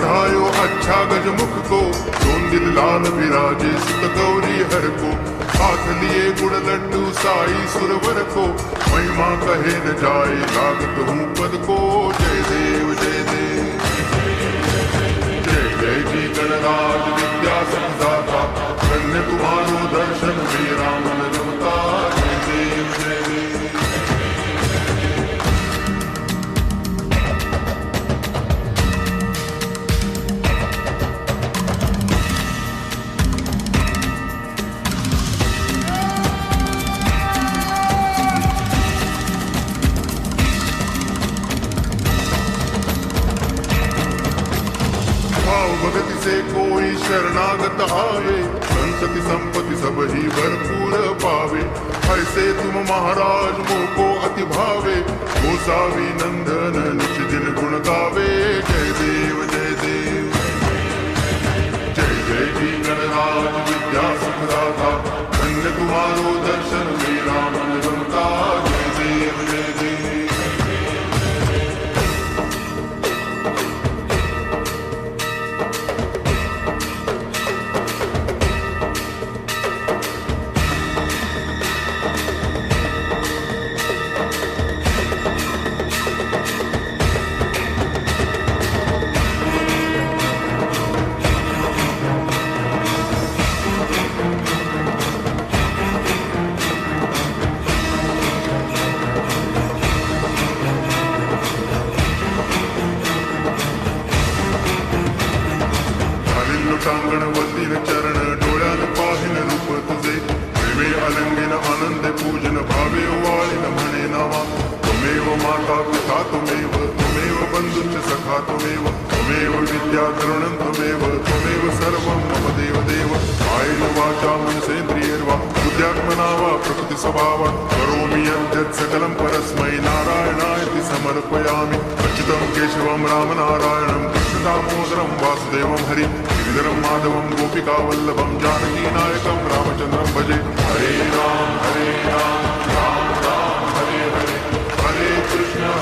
बढ़ायो अच्छा गजमुख को, दोन दिल लाल विराजे सुत गौरी हर को, हाथ लिए गुड़ लड्डू साई सुरवर को, महिमा कहे न जाए लागत हूँ पद को। जय देव जय देव जय जय जी गणराज विद्या संदाता, धन्य तुम्हारो दर्शन मेरा मन रमता। जय देव जय देव भगति से कोई शरणागत आवे, संतति संपत्ति सब ही भरपूर पावे। ऐसे तुम महाराज मोको अति भावे, गोसावी नंदन निज दिन गुण गावे। जय देव जय देव जय जय जी गणराज विद्या सुखदाता, धन्य तुम्हारो दर्शन मेरा मन रमता। जय देव जय देव टांगण वंदिन चरण, डोळ्यान पाहिन रूप तुझे, प्रेमे अलंगिन आनंद पूजन, भावे वाळीन म्हणे नावा। त्वमेव माता पिता त्वमेव, त्वमेव बंधुश्च सखा त्वमेव, त्वमेव विद्या तरुणं त्वमेव, त्वमेव सर्वं मम देव देव। कायेन वाचा मनसेन्द्रियैर्वा बुद्ध्यात्मना वा प्रकृति स्वभावा, करोमि यद्यत् सकलं परस्मै नारायणायति समर्पयामि। अच्युतं केशवं रामनारायणं कृष्णदामोदरं वासुदेवं हरि, गिरिधरं माधवं गोपिकावल्लभं जानकीनायकं रामचन्द्रं भजे। हरे राम राम राम हरे हरे, हरे कृष्ण